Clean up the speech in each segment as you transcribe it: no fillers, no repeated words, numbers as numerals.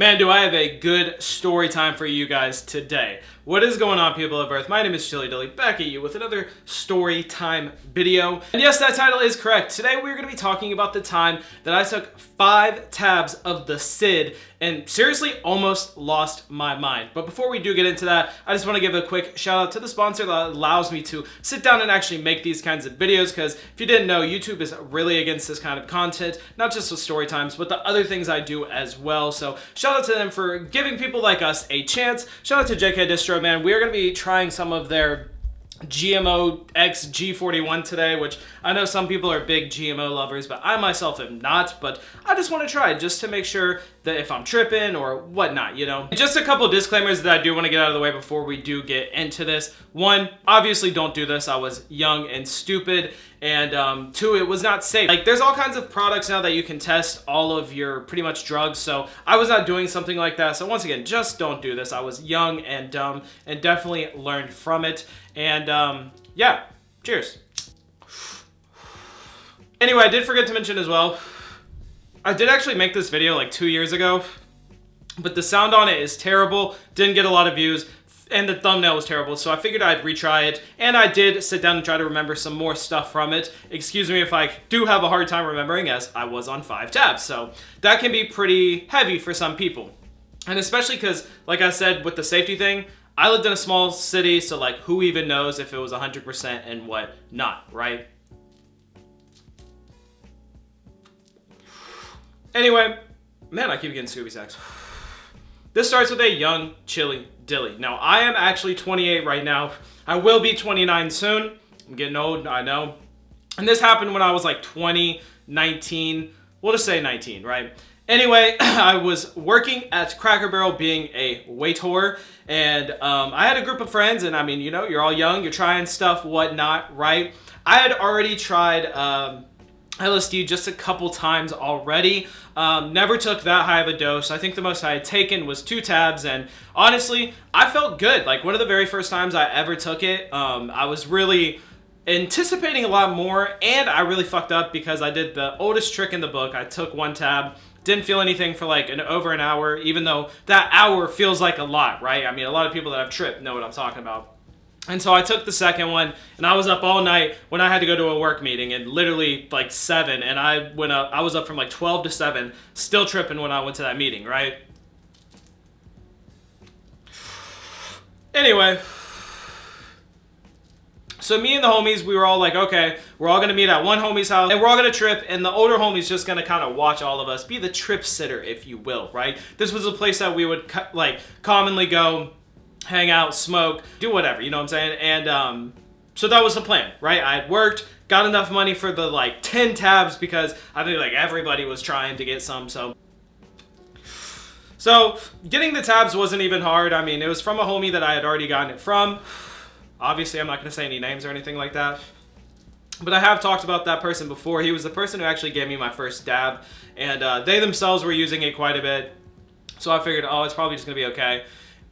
Man, do I have a good story time for you guys today. What is going on, people of Earth? My name is Chilly Dilly, back at you with another story time video. And yes, that title is correct. Today we're going to be talking about the time that I took 5 tabs of the SID and seriously almost lost my mind. But before we do get into that, I just want to give a quick shout out to the sponsor that allows me to sit down and actually make these kinds of videos, because if you didn't know, YouTube is really against this kind of content, not just with story times, but the other things I do as well. So shout out to them for giving people like us a chance. Shout out to JK Distro, man. We are going to be trying some of their GMO X G41 today, which I know some people are big GMO lovers, but I myself am not. But I just want to try it just to make sure that if I'm tripping or whatnot, you know. Just a couple disclaimers that I do want to get out of the way before we do get into this. 1, obviously don't do this. I was young and stupid. And 2, it was not safe. Like, there's all kinds of products now that you can test all of your pretty much drugs, so I was not doing something like that. So once again, just don't do this. I was young and dumb and definitely learned from it. And yeah, cheers. Anyway, I did forget to mention as well, I did actually make this video like 2 years ago, but the sound on it is terrible, didn't get a lot of views, and the thumbnail was terrible, so I figured I'd retry it, and I did sit down and try to remember some more stuff from it. Excuse me if I do have a hard time remembering, as I was on 5 tabs, so that can be pretty heavy for some people. And especially because, like I said, with the safety thing, I lived in a small city, so like, who even knows if it was 100% and what not, right? Anyway, man, I keep getting Scooby Snacks. This starts with a young Chilly Dilly. Now, I am actually 28 right now. I will be 29 soon. I'm getting old, I know. And this happened when I was like 20, 19. We'll just say 19, right? Anyway, I was working at Cracker Barrel being a waiter, and I had a group of friends, and I mean, you know, you're all young, you're trying stuff, whatnot, right? I had already tried LSD just a couple times already. Never took that high of a dose. I think the most I had taken was 2 tabs, and honestly, I felt good. Like, one of the very first times I ever took it, I was really anticipating a lot more, and I really fucked up because I did the oldest trick in the book. I took 1 tab, didn't feel anything for like over an hour, even though that hour feels like a lot, right? I mean, a lot of people that have tripped know what I'm talking about. And so I took the second one, and I was up all night when I had to go to a work meeting, and literally like 7, and I was up from like 12 to 7, still tripping when I went to that meeting, right? Anyway, so me and the homies, we were all like, okay, we're all gonna meet at one homie's house, and we're all gonna trip, and the older homie's just gonna kind of watch all of us, be the trip sitter, if you will, right? This was a place that we would like commonly go, hang out, smoke, do whatever, you know what I'm saying? And so that was the plan, right? I had worked, got enough money for the like 10 tabs because I think like everybody was trying to get some, so getting the tabs wasn't even hard. I mean, it was from a homie that I had already gotten it from. Obviously, I'm not gonna say any names or anything like that, but I have talked about that person before. He was the person who actually gave me my first dab, and they themselves were using it quite a bit, so I figured, oh, it's probably just gonna be okay.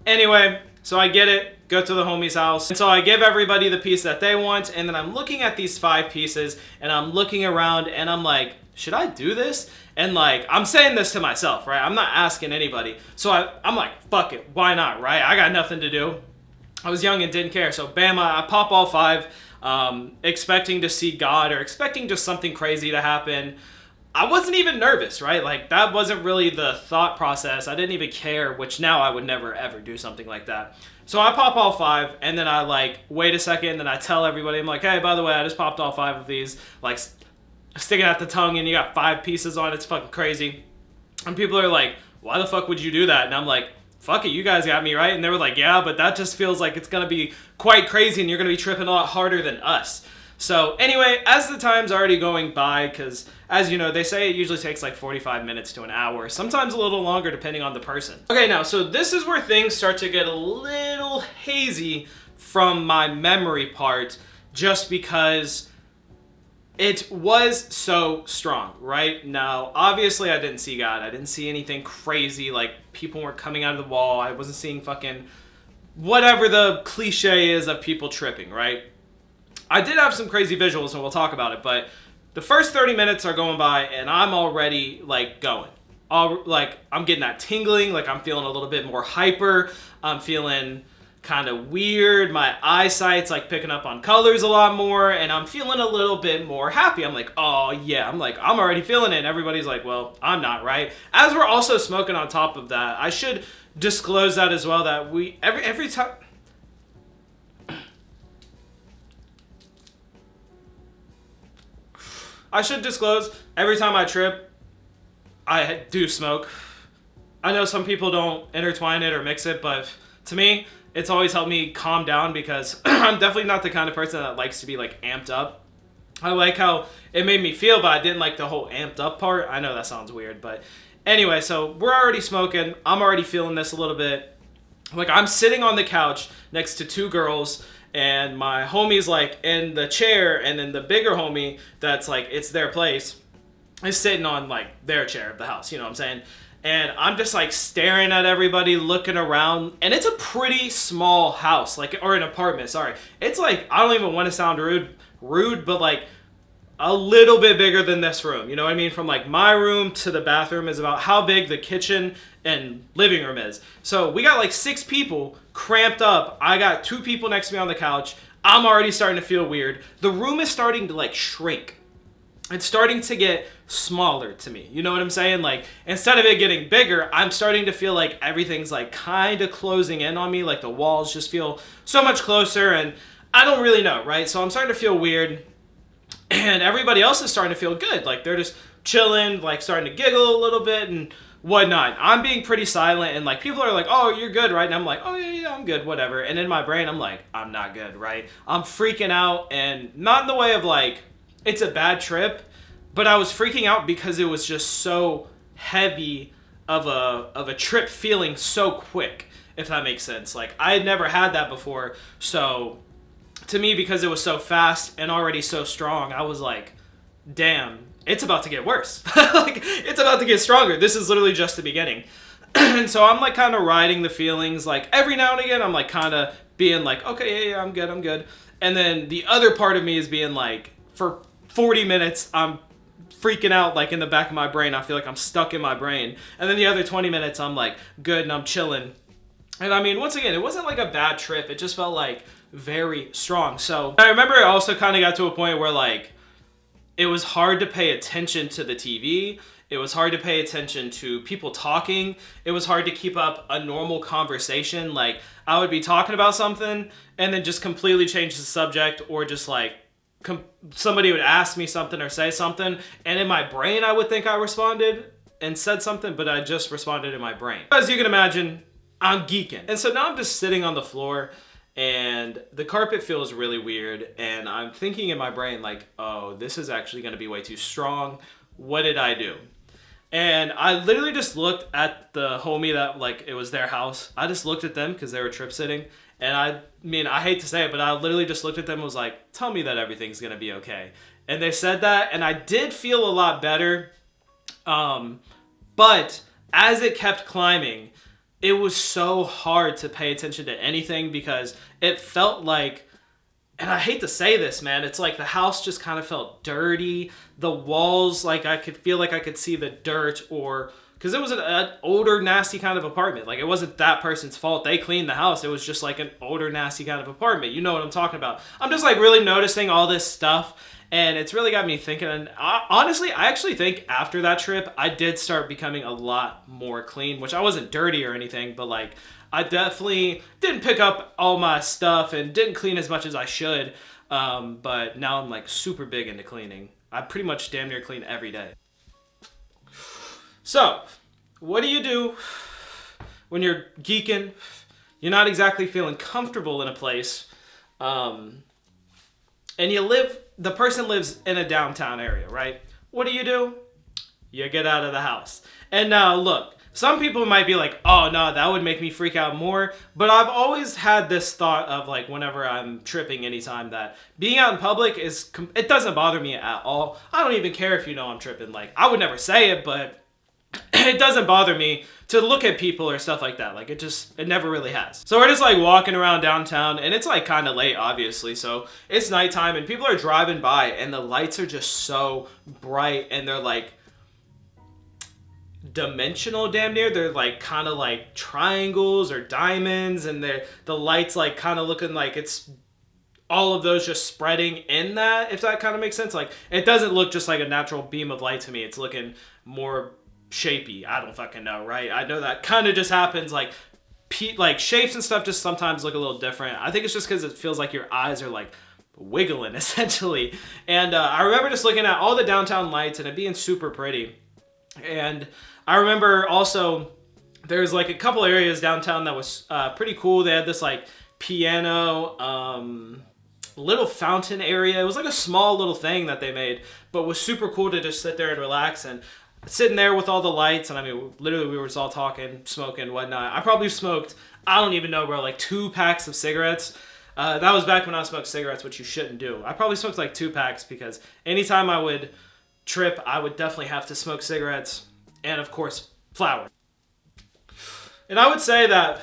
Anyway, so I get it, go to the homie's house, and so I give everybody the piece that they want, and then I'm looking at these 5 pieces, and I'm looking around, and I'm like, should I do this? And like, I'm saying this to myself, right? I'm not asking anybody. So I'm like, fuck it, why not, right? I got nothing to do. I was young and didn't care, so bam, I pop all 5, expecting to see God or expecting just something crazy to happen. I wasn't even nervous, right? Like, that wasn't really the thought process. I didn't even care, which now I would never ever do something like that. So I pop all 5, and then I like, wait a second, and I tell everybody, I'm like, hey, by the way, I just popped all 5 of these, like, sticking out the tongue, and you got 5 pieces on it. It's fucking crazy. And people are like, why the fuck would you do that? And I'm like, fuck it, you guys got me, right? And they were like, yeah, but that just feels like it's gonna be quite crazy, and you're gonna be tripping a lot harder than us. So anyway, as the time's already going by, because as you know, they say it usually takes like 45 minutes to an hour, sometimes a little longer depending on the person. Okay, now, so this is where things start to get a little hazy from my memory part, just because it was so strong, right? Now, obviously I didn't see God. I didn't see anything crazy, like people weren't coming out of the wall. I wasn't seeing fucking whatever the cliche is of people tripping, right? I did have some crazy visuals, and we'll talk about it, but the first 30 minutes are going by, and I'm already, like, going. all like I'm getting that tingling, like I'm feeling a little bit more hyper. I'm feeling kind of weird. My eyesight's like picking up on colors a lot more, and I'm feeling a little bit more happy. I'm like, oh yeah, I'm already feeling it. And everybody's like, well, I'm not, right? As we're also smoking on top of that, I should disclose that as well, that we every time. I should disclose every time I trip, I do smoke. I know some people don't intertwine it or mix it, but to me, it's always helped me calm down because I'm definitely not the kind of person that likes to be like amped up. I like how it made me feel, but I didn't like the whole amped up part. I know that sounds weird, but anyway, so we're already smoking. I'm already feeling this a little bit. Like I'm sitting on the couch next to two girls, and my homie's like in the chair, and then the bigger homie that's like, it's their place, is sitting on like their chair of the house, you know what I'm saying? And I'm just like staring at everybody, looking around, and it's a pretty small house, like, or an apartment, sorry. It's like, I don't even want to sound rude, but like a little bit bigger than this room, you know what I mean? From like my room to the bathroom is about how big the kitchen and living room is. So we got like 6 people cramped up. I got 2 people next to me on the couch. I'm already starting to feel weird. The room is starting to like shrink. It's starting to get smaller to me. You know what I'm saying? Like, instead of it getting bigger, I'm starting to feel like everything's like kind of closing in on me. Like the walls just feel so much closer, and I don't really know, right? So I'm starting to feel weird, and everybody else is starting to feel good. Like they're just chilling, like starting to giggle a little bit and whatnot. I'm being pretty silent, and like people are like, oh, you're good, right? And I'm like, oh yeah, I'm good, whatever. And in my brain, I'm like, I'm not good, right? I'm freaking out, and not in the way of like, it's a bad trip, but I was freaking out because it was just so heavy of a trip feeling so quick, if that makes sense. Like I had never had that before, so to me, because it was so fast and already so strong, I was like, damn, it's about to get worse. Like it's about to get stronger. This is literally just the beginning. And so I'm like kind of riding the feelings. Like every now and again, I'm like kind of being like, okay, yeah, I'm good. And then the other part of me is being like, for 40 minutes, I'm freaking out like in the back of my brain. I feel like I'm stuck in my brain. And then the other 20 minutes, I'm like good and I'm chilling. And I mean, once again, it wasn't like a bad trip. It just felt like very strong. So I remember it also kind of got to a point where like it was hard to pay attention to the TV. It was hard to pay attention to people talking. It was hard to keep up a normal conversation. Like I would be talking about something and then just completely change the subject, or just like somebody would ask me something or say something, and in my brain I would think I responded and said something, but I just responded in my brain. As you can imagine, I'm geeking. And so now I'm just sitting on the floor, and the carpet feels really weird, and I'm thinking in my brain like, oh, this is actually going to be way too strong. What did I do? And I literally just looked at the homie that, like, it was their house. I just looked at them because they were trip sitting. And I mean, I hate to say it, but I literally just looked at them and was like, tell me that everything's going to be okay. And they said that, and I did feel a lot better. But as it kept climbing, it was so hard to pay attention to anything, because it felt like, and I hate to say this, man, it's like the house just kind of felt dirty. The walls, like I could feel like I could see the dirt, or because it was an older, nasty kind of apartment. Like it wasn't that person's fault. They cleaned the house. It was just like an older, nasty kind of apartment. You know what I'm talking about. I'm just like really noticing all this stuff, and it's really got me thinking. And honestly, I actually think after that trip, I did start becoming a lot more clean, which I wasn't dirty or anything, but like I definitely didn't pick up all my stuff and didn't clean as much as I should. But now I'm like super big into cleaning. I pretty much damn near clean every day. So, what do you do when you're geeking? You're not exactly feeling comfortable in a place, and the person lives in a downtown area, right? What do? You get out of the house. And now, look, some people might be like, oh, no, that would make me freak out more. But I've always had this thought of, like, whenever I'm tripping anytime, that being out in public it doesn't bother me at all. I don't even care if you know I'm tripping. Like, I would never say it, but it doesn't bother me to look at people or stuff like that. Like it never really has. So we're just like walking around downtown, and it's like kind of late, obviously. So it's nighttime, and people are driving by, and the lights are just so bright, and they're like dimensional damn near. They're like kind of like triangles or diamonds, and the lights like kind of looking like it's all of those just spreading in that, if that kind of makes sense. Like, it doesn't look just like a natural beam of light to me. It's looking more shapy. I don't fucking know, right? I know that kind of just happens. Like shapes and stuff just sometimes look a little different. I think it's just because it feels like your eyes are like wiggling essentially. And I remember just looking at all the downtown lights and it being super pretty. And I remember also there's like a couple areas downtown that was pretty cool. They had this like piano little fountain area. It was like a small little thing that they made, but was super cool to just sit there and relax. And sitting there with all the lights, and I mean, literally we were just all talking, smoking, whatnot. I probably smoked, I don't even know, bro, like 2 packs of cigarettes. That was back when I smoked cigarettes, which you shouldn't do. I probably smoked like 2 packs because anytime I would trip, I would definitely have to smoke cigarettes and, of course, flower. And I would say that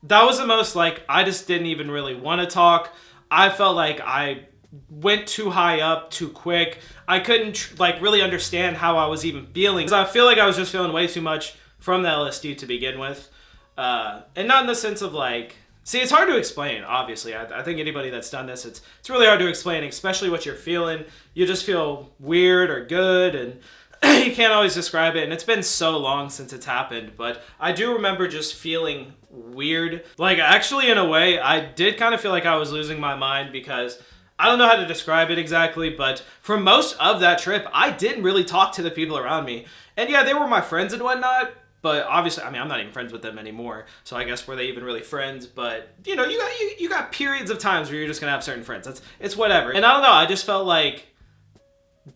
was the most, like, I just didn't even really want to talk. I felt like I went too high up too quick. I couldn't like really understand how I was even feeling, because I feel like I was just feeling way too much from the LSD to begin with, and not in the sense of like, see, it's hard to explain, obviously. I think anybody that's done this, it's really hard to explain, especially what you're feeling. You just feel weird or good, and you can't always describe it, and it's been so long since it's happened, but I do remember just feeling weird. Like, actually, in a way, I did kind of feel like I was losing my mind, because I don't know how to describe it exactly, but for most of that trip, I didn't really talk to the people around me. And yeah, they were my friends and whatnot, but obviously, I mean, I'm not even friends with them anymore, so I guess were they even really friends? But, you know, you got periods of times where you're just gonna have certain friends. It's whatever. And I don't know, I just felt like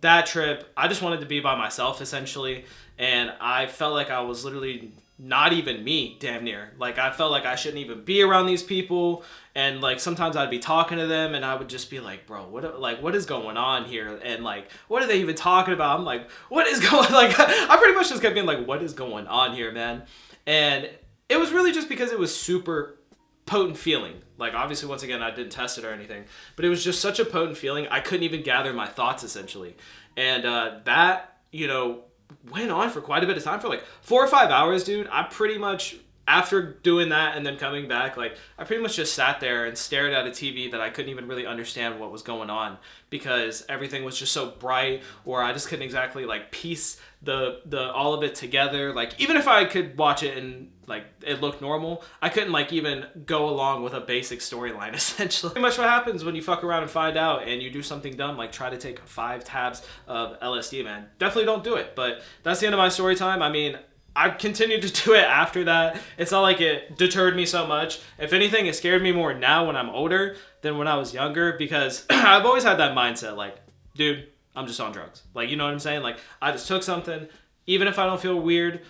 that trip, I just wanted to be by myself, essentially, and I felt like I was literally not even me, damn near. Like, I felt like I shouldn't even be around these people, and like sometimes I'd be talking to them and I would just be like, bro, what is going on here? And like, what are they even talking about? I'm like, what is going, like, I pretty much just kept being like, what is going on here, man? And it was really just because it was super potent feeling. Like, obviously, once again, I didn't test it or anything, but it was just such a potent feeling, I couldn't even gather my thoughts, essentially. And that, you know, went on for quite a bit of time, for like 4 or 5 hours, dude. I pretty much, after doing that and then coming back, like, I pretty much just sat there and stared at a TV that I couldn't even really understand what was going on, because everything was just so bright, or I just couldn't exactly like piece the all of it together. Like, even if I could watch it and like it looked normal, I couldn't like even go along with a basic storyline, essentially. Pretty much what happens when you fuck around and find out and you do something dumb, like try to take 5 tabs of LSD, man. Definitely don't do it. But that's the end of my story time. I mean, I continued to do it after that. It's not like it deterred me so much. If anything, it scared me more now when I'm older than when I was younger, because I've always had that mindset, like, dude, I'm just on drugs. Like, you know what I'm saying? Like, I just took something. Even if I don't feel weird,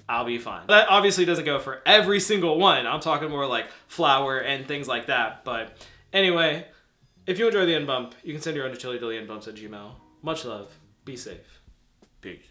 I'll be fine. That obviously doesn't go for every single one. I'm talking more like flour and things like that. But anyway, if you enjoy the End Bump, you can send your own to chillydillyendbumps@gmail.com. Much love. Be safe. Peace.